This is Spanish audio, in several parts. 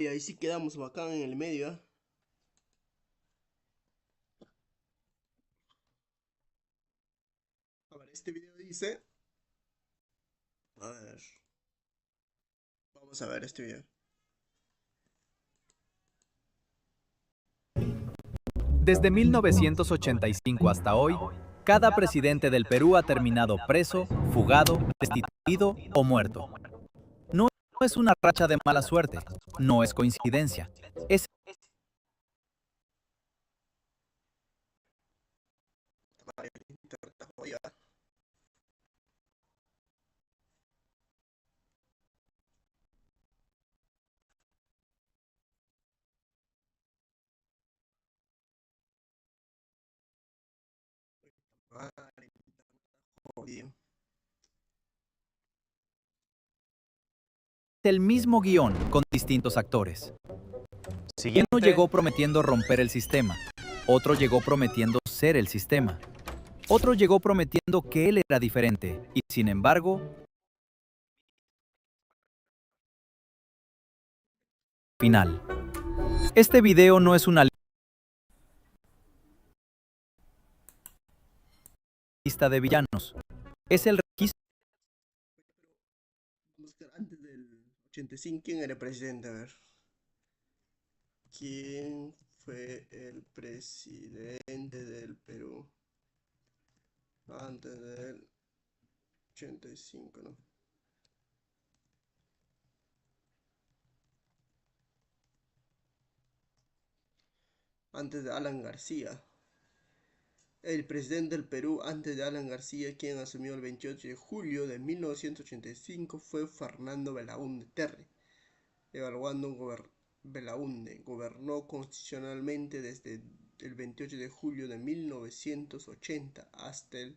Y ahí sí quedamos bacán en el medio, ¿ah? A ver, este video dice... A ver, vamos a ver este video. Desde 1985 hasta hoy, cada presidente del Perú ha terminado preso, fugado, destituido o muerto. No es una racha de mala suerte, no es coincidencia. Es Vale, el internet está jodido, ¿ah? Vale, el internet está jodido. el mismo guión con distintos actores. Uno llegó prometiendo romper el sistema, otro llegó prometiendo ser el sistema, otro llegó prometiendo que él era diferente y, sin embargo, final. Este video no es una lista de villanos, es el registro. Buscar antes del 85, ¿quién era presidente? A ver. ¿Quién fue el presidente del Perú antes del 85, no? Antes de Alan García. El presidente del Perú antes de Alan García, quien asumió el 28 de julio de 1985, fue Fernando Belaúnde Terry. Evaluando Belaúnde gobernó constitucionalmente desde el 28 de julio de 1980 hasta el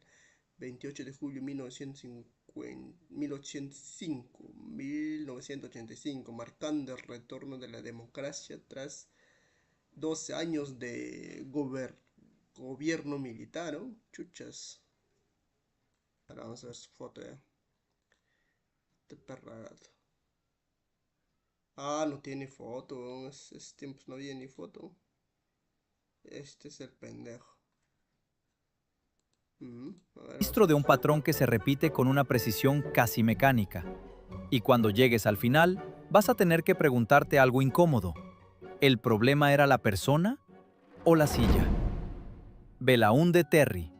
28 de julio de 1985, marcando el retorno de la democracia tras 12 años de gobierno militar, ¿no? Chuchas. Ahora vamos a ver su foto ya. Este perra gato. Ah, no tiene foto. Esos tiempos no había ni foto. Este es el pendejo. A ver, vamos a De un ver. patrón que se repite con una precisión casi mecánica. Y cuando llegues al final, vas a tener que preguntarte algo incómodo. ¿El problema era la persona o la silla? Belaúnde Terry.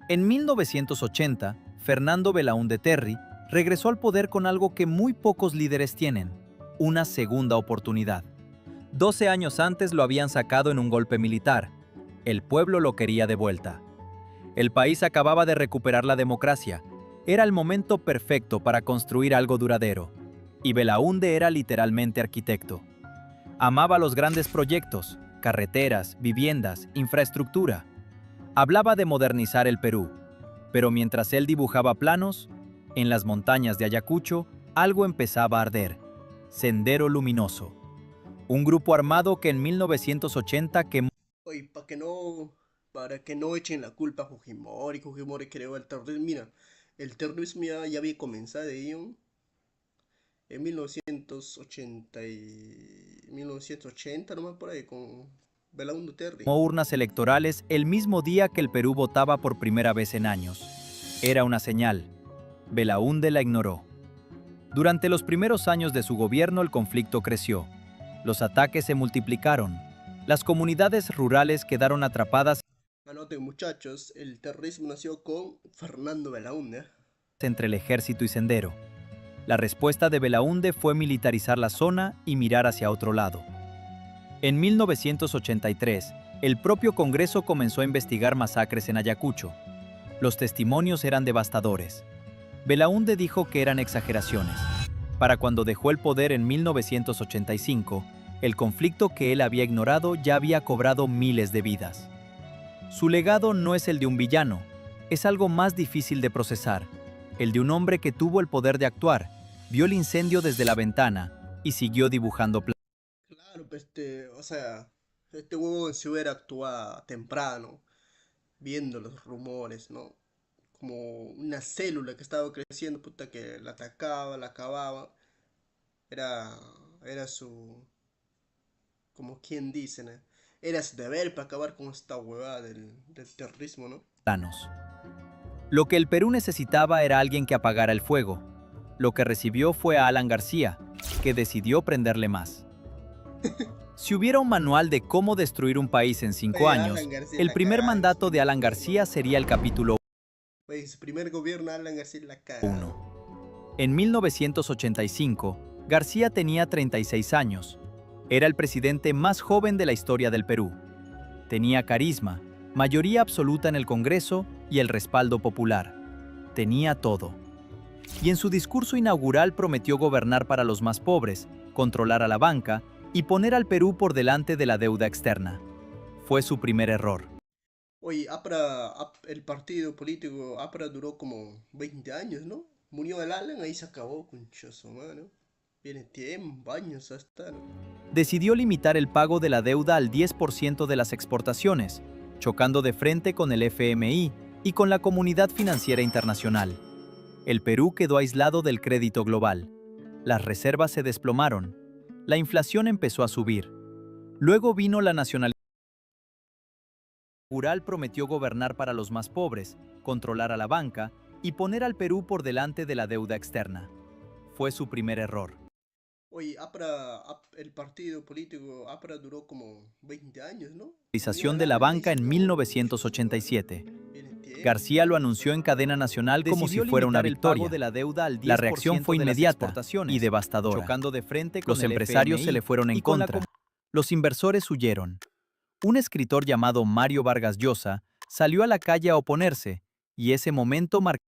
En 1980, Fernando Belaúnde Terry regresó al poder con algo que muy pocos líderes tienen: una segunda oportunidad. 12 años antes lo habían sacado en un golpe militar. El pueblo lo quería de vuelta. El país acababa de recuperar la democracia. Era el momento perfecto para construir algo duradero. Y Belaúnde era literalmente arquitecto. Amaba los grandes proyectos, carreteras, viviendas, infraestructura. Hablaba de modernizar el Perú. Pero mientras él dibujaba planos, en las montañas de Ayacucho, algo empezaba a arder. Sendero Luminoso. Un grupo armado que en 1980 quemó. Oye, para que no echen la culpa a Fujimori. Fujimori creó el terrorismo. Mira, el terrorismo ya había comenzado en 1980, nomás por ahí, con Belaúnde Terry. Urnas electorales el mismo día que el Perú votaba por primera vez en años. Era una señal. Belaúnde la ignoró. Durante los primeros años de su gobierno el conflicto creció. Los ataques se multiplicaron. Las comunidades rurales quedaron atrapadas Anoten, muchachos, el terrorismo nació con Fernando Belaúnde. entre el ejército y Sendero. La respuesta de Belaúnde fue militarizar la zona y mirar hacia otro lado. En 1983, el propio Congreso comenzó a investigar masacres en Ayacucho. Los testimonios eran devastadores. Belaúnde dijo que eran exageraciones. Para cuando dejó el poder en 1985, el conflicto que él había ignorado ya había cobrado miles de vidas. Su legado no es el de un villano, es algo más difícil de procesar, el de un hombre que tuvo el poder de actuar, vio el incendio desde la ventana y siguió dibujando planes. Claro, pues o sea, este huevo se hubiera actuado temprano, viendo los rumores, ¿no? Como una célula que estaba creciendo, puta, que la atacaba, la acababa. Era era su, como quien dice, ¿no? Era su deber para acabar con esta huevada del terrorismo, ¿no? Lo que el Perú necesitaba era alguien que apagara el fuego. Lo que recibió fue a Alan García, que decidió prenderle más. Si hubiera un manual de cómo destruir un país en 5 Oye, años, Alan García el la primer cagada en mandato su de Alan gobierno, García sería el capítulo Oye, su primer gobierno, Alan García la cagada. 1. En 1985, García tenía 36 años. Era el presidente más joven de la historia del Perú. Tenía carisma, mayoría absoluta en el Congreso y el respaldo popular. Tenía todo. Y en su discurso inaugural prometió gobernar para los más pobres, controlar a la banca y poner al Perú por delante de la deuda externa. Fue su primer error. Oye, el partido político APRA duró como 20 años, ¿no? Murió el Alan, ahí se acabó, conchazo, mano. Viene tiempo, años hasta, ¿no? Decidió limitar el pago de la deuda al 10% de las exportaciones, chocando de frente con el FMI y con la comunidad financiera internacional. El Perú quedó aislado del crédito global. Las reservas se desplomaron. La inflación empezó a subir. Luego vino la nacionalización. Ural prometió gobernar para los más pobres, controlar a la banca y poner al Perú por delante de la deuda externa. Fue su primer error. Oye, el partido político APRA duró como 20 años, ¿no? Murió Nacionalización el de la Alan, ahí banca se en acabó, conchazo, mano. 1987. Viene tiempo, García lo años anunció en hasta, ¿no? cadena nacional como si Decidió fuera una limitar el pago victoria. de la deuda al 10% La reacción fue de las inmediata exportaciones, y devastadora. chocando de frente con Los el empresarios FMI se le fueron en y con la contra. Los inversores huyeron. Un escritor llamado Mario Vargas Llosa salió a la calle a oponerse, y ese momento marcó.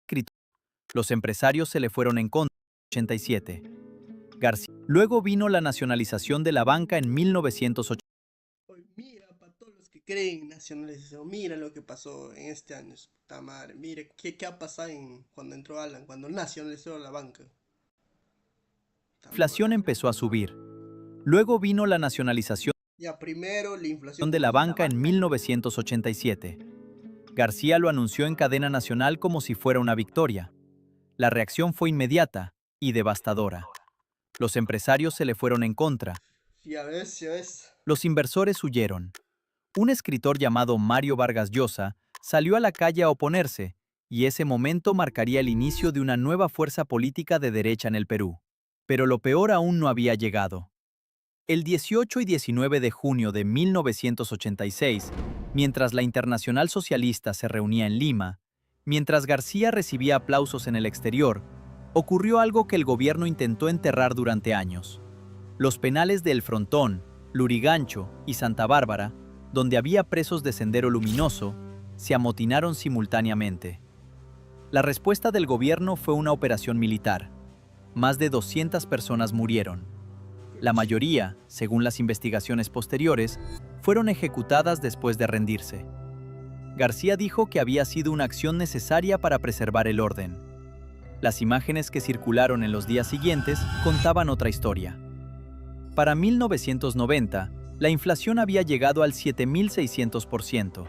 Los empresarios se le fueron en contra. 87. García. Luego vino la nacionalización de la banca en 1980. Oye, mira, para todos los que creen en nacionalización, mira lo que pasó en este año, su puta madre. Mire, ¿qué ha pasado cuando entró Alan, cuando nacionalizó la banca? La Puta inflación madre. empezó a subir. Luego vino la nacionalización Ya, primero la inflación, de como la dice, banca en 1987. García lo anunció en cadena nacional como si fuera una victoria. La reacción fue inmediata y devastadora. Los empresarios se le fueron en contra. Ya ves, ya ves. Los inversores huyeron. Un escritor llamado Mario Vargas Llosa salió a la calle a oponerse, y ese momento marcaría el inicio de una nueva fuerza política de derecha en el Perú. Pero lo peor aún no había llegado. El 18 y 19 de junio de 1986, mientras la Internacional Socialista se reunía en Lima, mientras García recibía aplausos en el exterior, ocurrió algo que el gobierno intentó enterrar durante años. Los penales de El Frontón, Lurigancho y Santa Bárbara, donde había presos de Sendero Luminoso, se amotinaron simultáneamente. La respuesta del gobierno fue una operación militar. Más de 200 personas murieron. La mayoría, según las investigaciones posteriores, fueron ejecutadas después de rendirse. García dijo que había sido una acción necesaria para preservar el orden. Las imágenes que circularon en los días siguientes contaban otra historia. Para 1990, la inflación había llegado al 7.600%.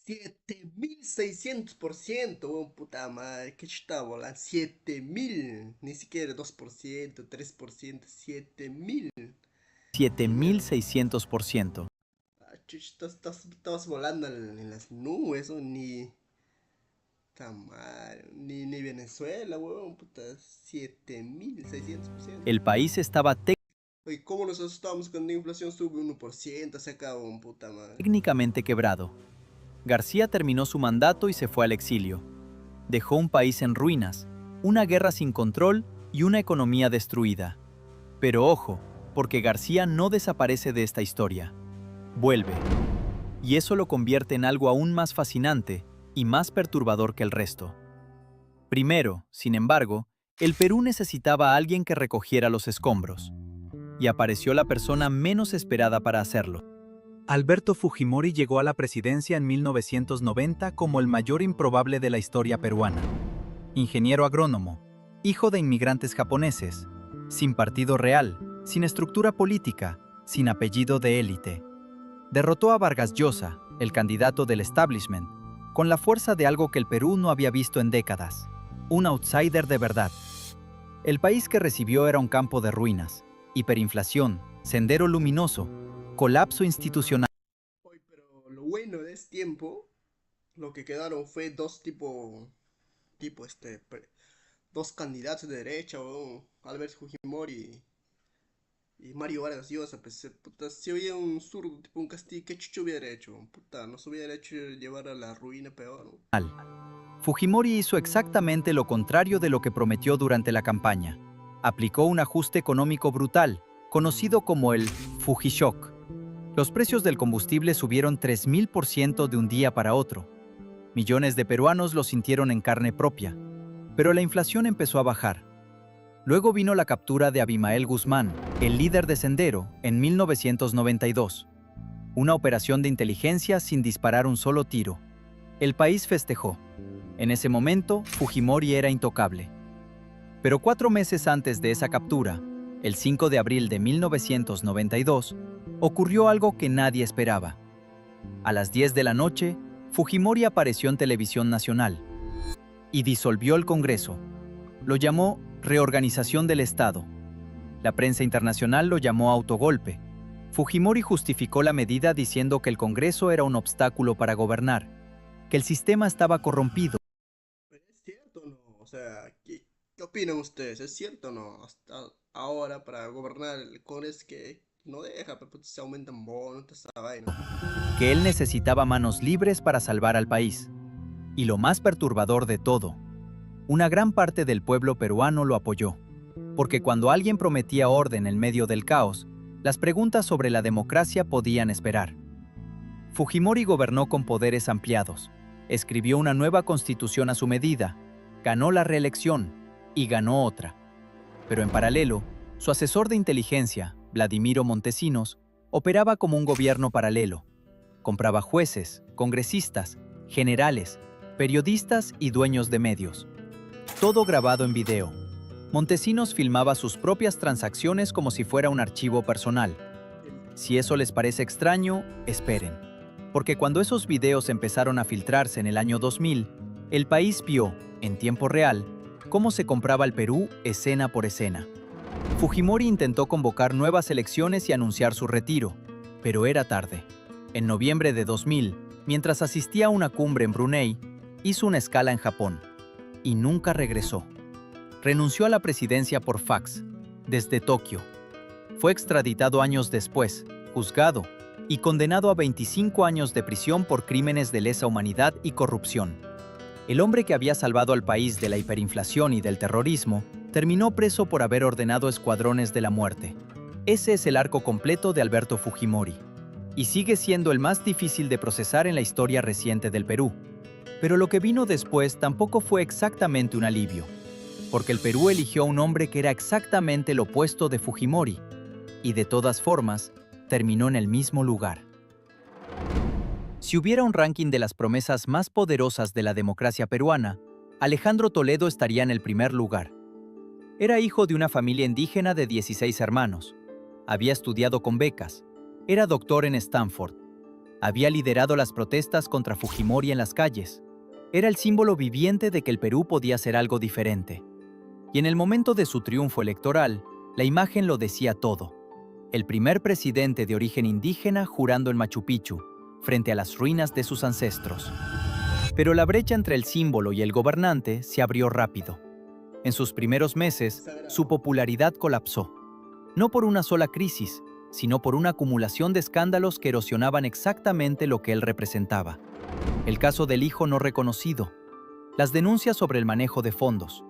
7600%, weón, puta madre, qué chuta bola, 7000, ni siquiera 2%, 3%, 7000. Mierda. 7.600%. Ah, chucha, estás volando en las nubes, o ni. Puta madre, ni Venezuela, weón, puta, 7600%. El país estaba Oye, ¿cómo nos asustamos cuando la inflación sube 1%? Se acabó, puta madre. técnicamente quebrado. García terminó su mandato y se fue al exilio. Dejó un país en ruinas, una guerra sin control y una economía destruida. Pero ojo, porque García no desaparece de esta historia. Vuelve. Y eso lo convierte en algo aún más fascinante y más perturbador que el resto. Primero, sin embargo, el Perú necesitaba a alguien que recogiera los escombros. Y apareció la persona menos esperada para hacerlo. Alberto Fujimori llegó a la presidencia en 1990 como el mayor improbable de la historia peruana. Ingeniero agrónomo, hijo de inmigrantes japoneses, sin partido real, sin estructura política, sin apellido de élite. Derrotó a Vargas Llosa, el candidato del establishment, con la fuerza de algo que el Perú no había visto en décadas, un outsider de verdad. El país que recibió era un campo de ruinas, hiperinflación, sendero luminoso, colapso institucional. Oye, pero lo bueno de ese tiempo, lo que quedaron fue dos candidatos de derecha, weón, Albert Fujimori y Mario Vargas Llosa, pues, puta, si hubiera un zurdo, tipo un Castillo, ¿qué chucho hubiera hecho? Puta, nos hubiera hecho llevar a la ruina peor, ¿no? Fujimori hizo exactamente lo contrario de lo que prometió durante la campaña. Aplicó un ajuste económico brutal, conocido como el Fujishock. Los precios del combustible subieron 3000% de un día para otro. Millones de peruanos lo sintieron en carne propia, pero la inflación empezó a bajar. Luego vino la captura de Abimael Guzmán, el líder de Sendero, en 1992. Una operación de inteligencia sin disparar un solo tiro. El país festejó. En ese momento, Fujimori era intocable. Pero 4 meses antes de esa captura, el 5 de abril de 1992, ocurrió algo que nadie esperaba. A las 10 de la noche, Fujimori apareció en televisión nacional y disolvió el Congreso. Lo llamó reorganización del Estado. La prensa internacional lo llamó autogolpe. Fujimori justificó la medida diciendo que el Congreso era un obstáculo para gobernar, que el sistema estaba corrompido. Pero es cierto, ¿no? O sea, ¿qué opinan ustedes? ¿Es cierto o no? Hasta ahora, para gobernar el Congreso que no deja, pero puta, se aumentan bonos, toda esa vaina. Que él necesitaba manos libres para salvar al país. Y lo más perturbador de todo, una gran parte del pueblo peruano lo apoyó, porque cuando alguien prometía orden en medio del caos, las preguntas sobre la democracia podían esperar. Fujimori gobernó con poderes ampliados, escribió una nueva constitución a su medida, ganó la reelección y ganó otra. Pero en paralelo, su asesor de inteligencia, Vladimiro Montesinos, operaba como un gobierno paralelo. Compraba jueces, congresistas, generales, periodistas y dueños de medios. Todo grabado en video. Montesinos filmaba sus propias transacciones como si fuera un archivo personal. Si eso les parece extraño, esperen. Porque cuando esos videos empezaron a filtrarse en el año 2000, el país vio, en tiempo real, cómo se compraba el Perú escena por escena. Fujimori intentó convocar nuevas elecciones y anunciar su retiro, pero era tarde. En noviembre de 2000, mientras asistía a una cumbre en Brunei, hizo una escala en Japón y nunca regresó. Renunció a la presidencia por fax, desde Tokio. Fue extraditado años después, juzgado y condenado a 25 años de prisión por crímenes de lesa humanidad y corrupción. El hombre que había salvado al país de la hiperinflación y del terrorismo terminó preso por haber ordenado escuadrones de la muerte. Ese es el arco completo de Alberto Fujimori, y sigue siendo el más difícil de procesar en la historia reciente del Perú. Pero lo que vino después tampoco fue exactamente un alivio, porque el Perú eligió a un hombre que era exactamente lo opuesto de Fujimori, y de todas formas, terminó en el mismo lugar. Si hubiera un ranking de las promesas más poderosas de la democracia peruana, Alejandro Toledo estaría en el primer lugar. Era hijo de una familia indígena de 16 hermanos. Había estudiado con becas. Era doctor en Stanford. Había liderado las protestas contra Fujimori en las calles. Era el símbolo viviente de que el Perú podía ser algo diferente. Y en el momento de su triunfo electoral, la imagen lo decía todo. El primer presidente de origen indígena jurando en Machu Picchu, frente a las ruinas de sus ancestros. Pero la brecha entre el símbolo y el gobernante se abrió rápido. En sus primeros meses, su popularidad colapsó. No por una sola crisis, sino por una acumulación de escándalos que erosionaban exactamente lo que él representaba. El caso del hijo no reconocido, las denuncias sobre el manejo de fondos,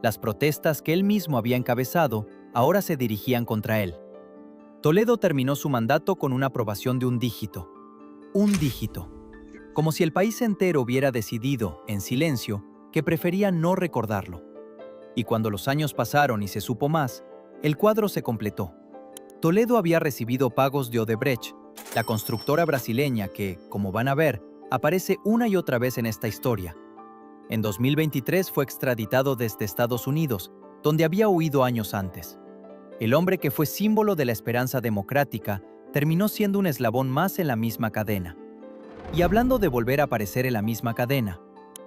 las protestas que él mismo había encabezado ahora se dirigían contra él. Toledo terminó su mandato con una aprobación de un dígito, como si el país entero hubiera decidido, en silencio, que prefería no recordarlo. Y cuando los años pasaron y se supo más, el cuadro se completó. Toledo había recibido pagos de Odebrecht, la constructora brasileña que, como van a ver, aparece una y otra vez en esta historia. En 2023 fue extraditado desde Estados Unidos, donde había huido años antes. El hombre que fue símbolo de la esperanza democrática terminó siendo un eslabón más en la misma cadena. Y hablando de volver a aparecer en la misma cadena,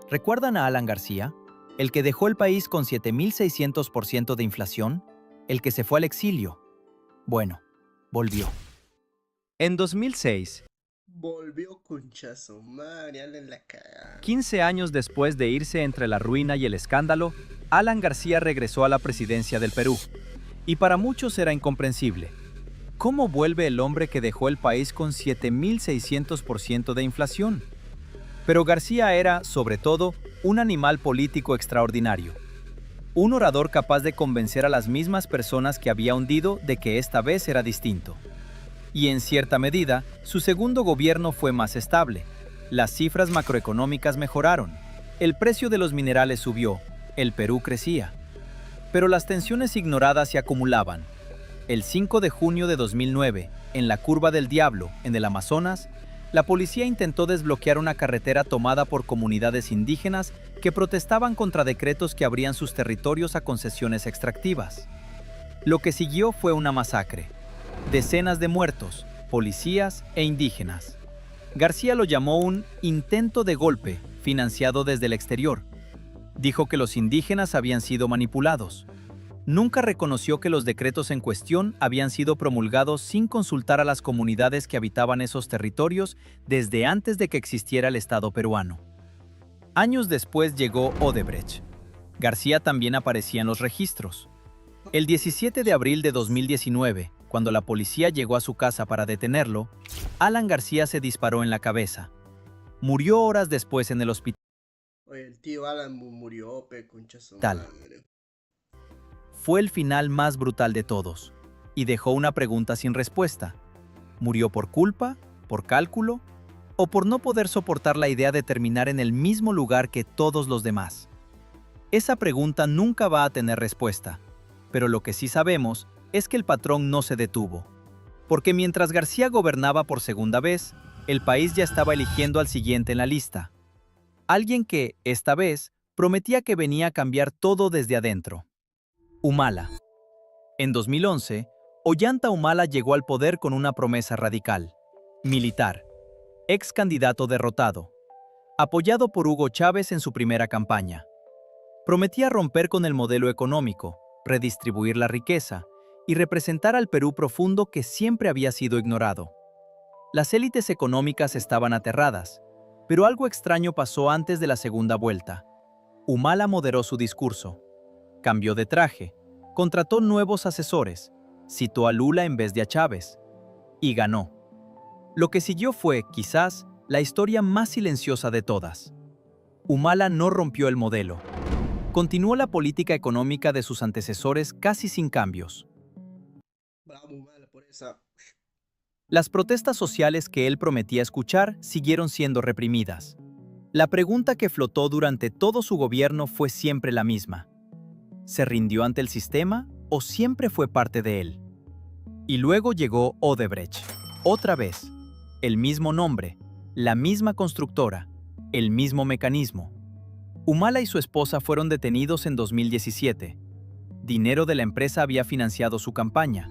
¿recuerdan a Alan García? ¿El que dejó el país con 7.600% de inflación? ¿El que se fue al exilio? Bueno, volvió. En 2006, Volvió conchazo, madre, en la cagada. 15 años después de irse entre la ruina y el escándalo, Alan García regresó a la presidencia del Perú. Y para muchos era incomprensible. ¿Cómo vuelve el hombre que dejó el país con 7.600% de inflación? Pero García era, sobre todo, un animal político extraordinario. Un orador capaz de convencer a las mismas personas que había hundido de que esta vez era distinto. Y en cierta medida, su segundo gobierno fue más estable. Las cifras macroeconómicas mejoraron. El precio de los minerales subió. El Perú crecía. Pero las tensiones ignoradas se acumulaban. El 5 de junio de 2009, en la Curva del Diablo, en el Amazonas, la policía intentó desbloquear una carretera tomada por comunidades indígenas que protestaban contra decretos que abrían sus territorios a concesiones extractivas. Lo que siguió fue una masacre. Decenas de muertos, policías e indígenas. García lo llamó un intento de golpe financiado desde el exterior. Dijo que los indígenas habían sido manipulados. Nunca reconoció que los decretos en cuestión habían sido promulgados sin consultar a las comunidades que habitaban esos territorios desde antes de que existiera el Estado peruano. Años después llegó Odebrecht. García también aparecía en los registros. El 17 de abril de 2019, cuando la policía llegó a su casa para detenerlo, Alan García se disparó en la cabeza. Murió horas después en el hospital. Oye, el tío Alan murió, conchazo, Tal. madre. Fue el final más brutal de todos, y dejó una pregunta sin respuesta. ¿Murió por culpa, por cálculo, o por no poder soportar la idea de terminar en el mismo lugar que todos los demás? Esa pregunta nunca va a tener respuesta, pero lo que sí sabemos es que el patrón no se detuvo. Porque mientras García gobernaba por segunda vez, el país ya estaba eligiendo al siguiente en la lista. Alguien que, esta vez, prometía que venía a cambiar todo desde adentro. Humala. En 2011, Ollanta Humala llegó al poder con una promesa radical. Militar. Ex candidato derrotado. Apoyado por Hugo Chávez en su primera campaña. Prometía romper con el modelo económico, redistribuir la riqueza y representar al Perú profundo que siempre había sido ignorado. Las élites económicas estaban aterradas, pero algo extraño pasó antes de la segunda vuelta. Humala moderó su discurso. Cambió de traje, contrató nuevos asesores, citó a Lula en vez de a Chávez, y ganó. Lo que siguió fue, quizás, la historia más silenciosa de todas. Humala no rompió el modelo. Continuó la política económica de sus antecesores casi sin cambios. Bravo, mala por esa. Las protestas sociales que él prometía escuchar siguieron siendo reprimidas. La pregunta que flotó durante todo su gobierno fue siempre la misma. ¿Se rindió ante el sistema o siempre fue parte de él? Y luego llegó Odebrecht. Otra vez. El mismo nombre, la misma constructora, el mismo mecanismo. Humala y su esposa fueron detenidos en 2017. Dinero de la empresa había financiado su campaña.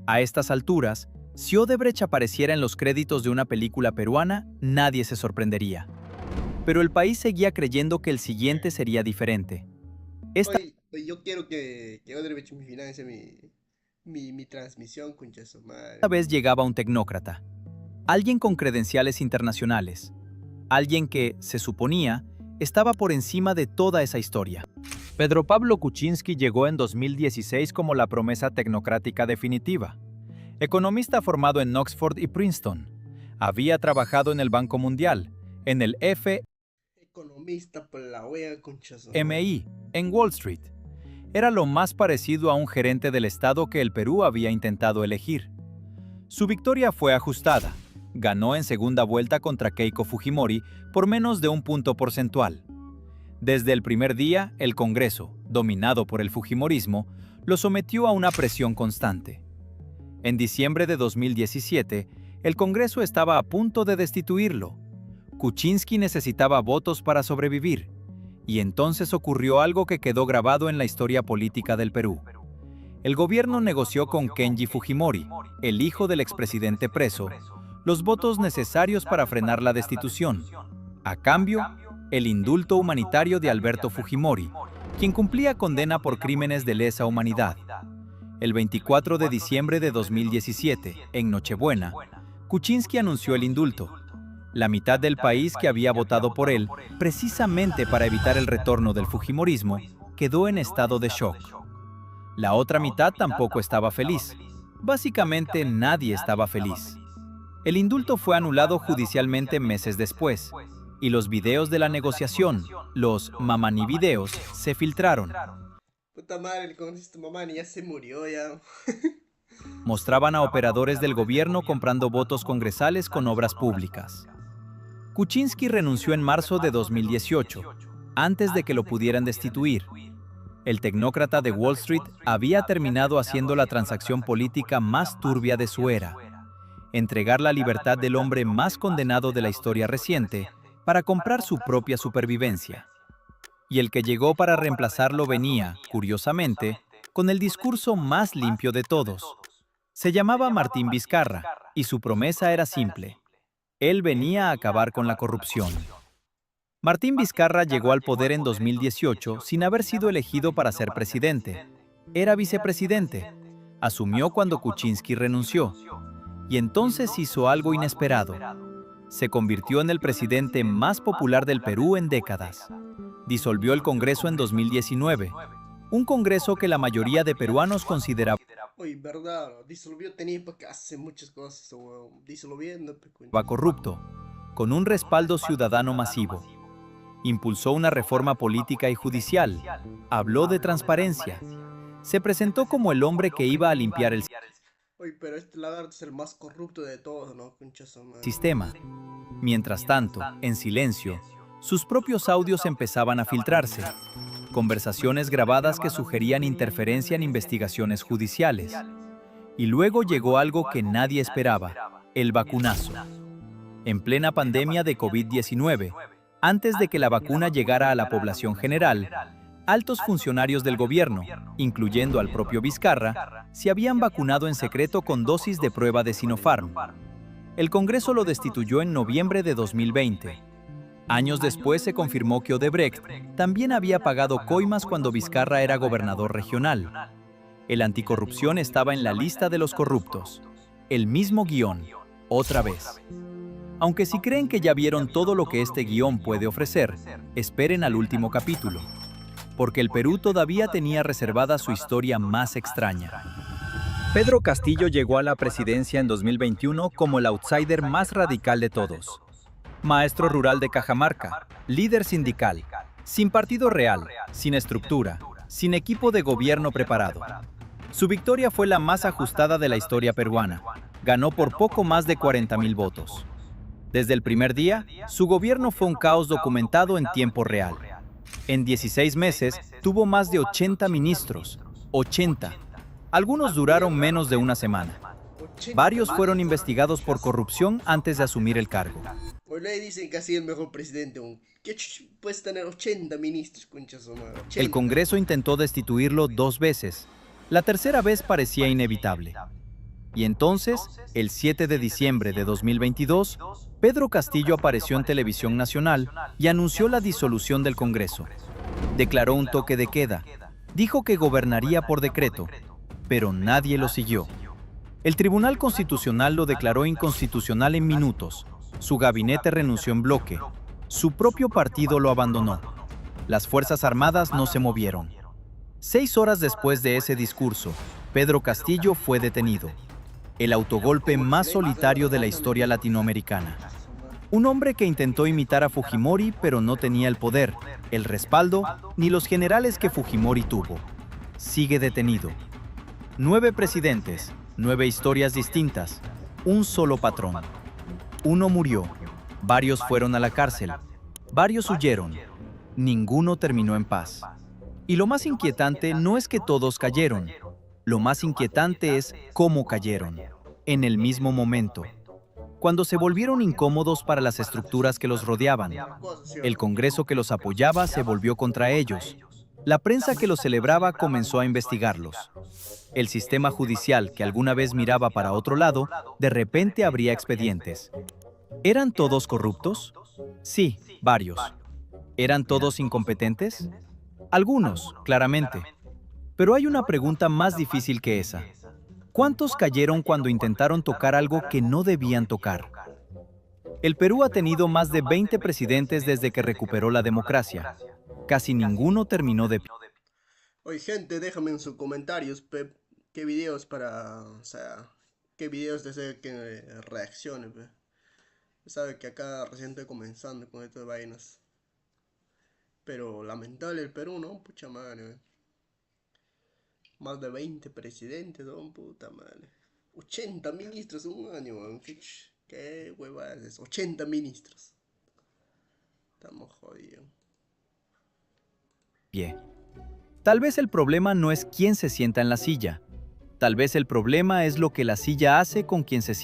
A estas alturas, si Odebrecht apareciera en los créditos de una película peruana, nadie se sorprendería. Pero el país seguía creyendo que el siguiente sería diferente. Oye, yo quiero que Odebrecht me financie mi transmisión, conchazo, madre. Esta vez llegaba un tecnócrata. Alguien con credenciales internacionales. Alguien que, se suponía, estaba por encima de toda esa historia. Pedro Pablo Kuczynski llegó en 2016 como la promesa tecnocrática definitiva. Economista formado en Oxford y Princeton. Había trabajado en el Banco Mundial, en el Economista por la wea, conchazo. FMI, en Wall Street. Era lo más parecido a un gerente del Estado que el Perú había intentado elegir. Su victoria fue ajustada. Ganó en segunda vuelta contra Keiko Fujimori por menos de un punto porcentual. Desde el primer día, el Congreso, dominado por el Fujimorismo, lo sometió a una presión constante. En diciembre de 2017, el Congreso estaba a punto de destituirlo. Kuczynski necesitaba votos para sobrevivir, y entonces ocurrió algo que quedó grabado en la historia política del Perú. El gobierno negoció con Kenji Fujimori, el hijo del expresidente preso, los votos necesarios para frenar la destitución. A cambio, el indulto humanitario de Alberto Fujimori, quien cumplía condena por crímenes de lesa humanidad. El 24 de diciembre de 2017, en Nochebuena, Kuczynski anunció el indulto. La mitad del país que había votado por él, precisamente para evitar el retorno del fujimorismo, quedó en estado de shock. La otra mitad tampoco estaba feliz. Básicamente nadie estaba feliz. El indulto fue anulado judicialmente meses después, y los videos de la negociación, los Mamani videos, se filtraron. Puta madre, el congresista Mamani ya se murió ya. Mostraban a operadores del gobierno comprando votos congresales con obras públicas. Kuczynski renunció en marzo de 2018, antes de que lo pudieran destituir. El tecnócrata de Wall Street había terminado haciendo la transacción política más turbia de su era: entregar la libertad del hombre más condenado de la historia reciente para comprar su propia supervivencia. Y el que llegó para reemplazarlo venía, curiosamente, con el discurso más limpio de todos. Se llamaba Martín Vizcarra, y su promesa era simple: él venía a acabar con la corrupción. Martín Vizcarra llegó al poder en 2018 sin haber sido elegido para ser presidente. Era vicepresidente. Asumió cuando Kuczynski renunció. Y entonces hizo algo inesperado. Se convirtió en el presidente más popular del Perú en décadas. Disolvió el Congreso en 2019. Un Congreso que la mayoría de peruanos consideraba Oye, verdad, disolvió, tenía para que hacer muchas cosas, weón. Disolviendo, corrupto, con un respaldo ciudadano masivo. Impulsó una reforma política y judicial. Habló de transparencia. Se presentó como el hombre que iba a limpiar el Oye, pero este lagarto es el más corrupto de todos, ¿no? Conchazo, madre. sistema. Mientras tanto, en silencio, sus propios audios empezaban a filtrarse. Conversaciones grabadas que sugerían interferencia en investigaciones judiciales. Y luego llegó algo que nadie esperaba: el vacunazo. En plena pandemia de COVID-19, antes de que la vacuna llegara a la población general, altos funcionarios del gobierno, incluyendo al propio Vizcarra, se habían vacunado en secreto con dosis de prueba de Sinopharm. El Congreso lo destituyó en noviembre de 2020. Años después se confirmó que Odebrecht también había pagado coimas cuando Vizcarra era gobernador regional. El anticorrupción estaba en la lista de los corruptos. El mismo guión, otra vez. Aunque si creen que ya vieron todo lo que este guión puede ofrecer, esperen al último capítulo, porque el Perú todavía tenía reservada su historia más extraña. Pedro Castillo llegó a la presidencia en 2021 como el outsider más radical de todos. Maestro rural de Cajamarca, líder sindical, sin partido real, sin estructura, sin equipo de gobierno preparado. Su victoria fue la más ajustada de la historia peruana. Ganó por poco más de 40,000 votos. Desde el primer día, su gobierno fue un caos documentado en tiempo real. En 16 meses, tuvo más de 80 ministros. 80. Algunos duraron menos de una semana. Varios fueron investigados por corrupción antes de asumir el cargo. Hoy le dicen que ha sido el mejor presidente, weón. ¿Qué puedes tener 80 ministros, conchazo, madre? 80. El Congreso intentó destituirlo 2 veces. La tercera vez parecía inevitable. Y entonces, el 7 de diciembre de 2022, Pedro Castillo apareció en Televisión Nacional y anunció la disolución del Congreso. Declaró un toque de queda. Dijo que gobernaría por decreto, pero nadie lo siguió. El Tribunal Constitucional lo declaró inconstitucional en minutos. Su gabinete renunció en bloque. Su propio partido lo abandonó. Las Fuerzas Armadas no se movieron. 6 horas después de ese discurso, Pedro Castillo fue detenido. El autogolpe más solitario de la historia latinoamericana. Un hombre que intentó imitar a Fujimori, pero no tenía el poder, el respaldo, ni los generales que Fujimori tuvo. Sigue detenido. 9 presidentes, 9 historias distintas, un solo patrón. Uno murió, varios fueron a la cárcel, varios huyeron, ninguno terminó en paz. Y lo más inquietante no es que todos cayeron. Lo más inquietante es cómo cayeron, en el mismo momento, cuando se volvieron incómodos para las estructuras que los rodeaban. El Congreso que los apoyaba se volvió contra ellos. La prensa que los celebraba comenzó a investigarlos. El sistema judicial, que alguna vez miraba para otro lado, de repente abría expedientes. ¿Eran todos corruptos? Sí, varios. ¿Eran todos incompetentes? Algunos, claramente. Pero hay una pregunta más difícil que esa. ¿Cuántos cayeron cuando intentaron tocar algo que no debían tocar? El Perú ha tenido más de 20 presidentes desde que recuperó la democracia. Casi ninguno terminó de pie. Oye, gente, déjame en sus comentarios, qué videos o sea, qué videos deseo que reaccione, pe. Sabe que acá recién estoy comenzando con estas vainas. Pero lamentable el Perú, ¿no? Pucha madre, pe. Más de 20 presidentes, ¿no? Puta madre. 80 ministros en un año, weón. ¿Qué huevada es eso? 80 ministros. Estamos jodidos. Tal vez el problema no es quién se sienta en la silla. Tal vez el problema es lo que la silla hace con quien se sienta.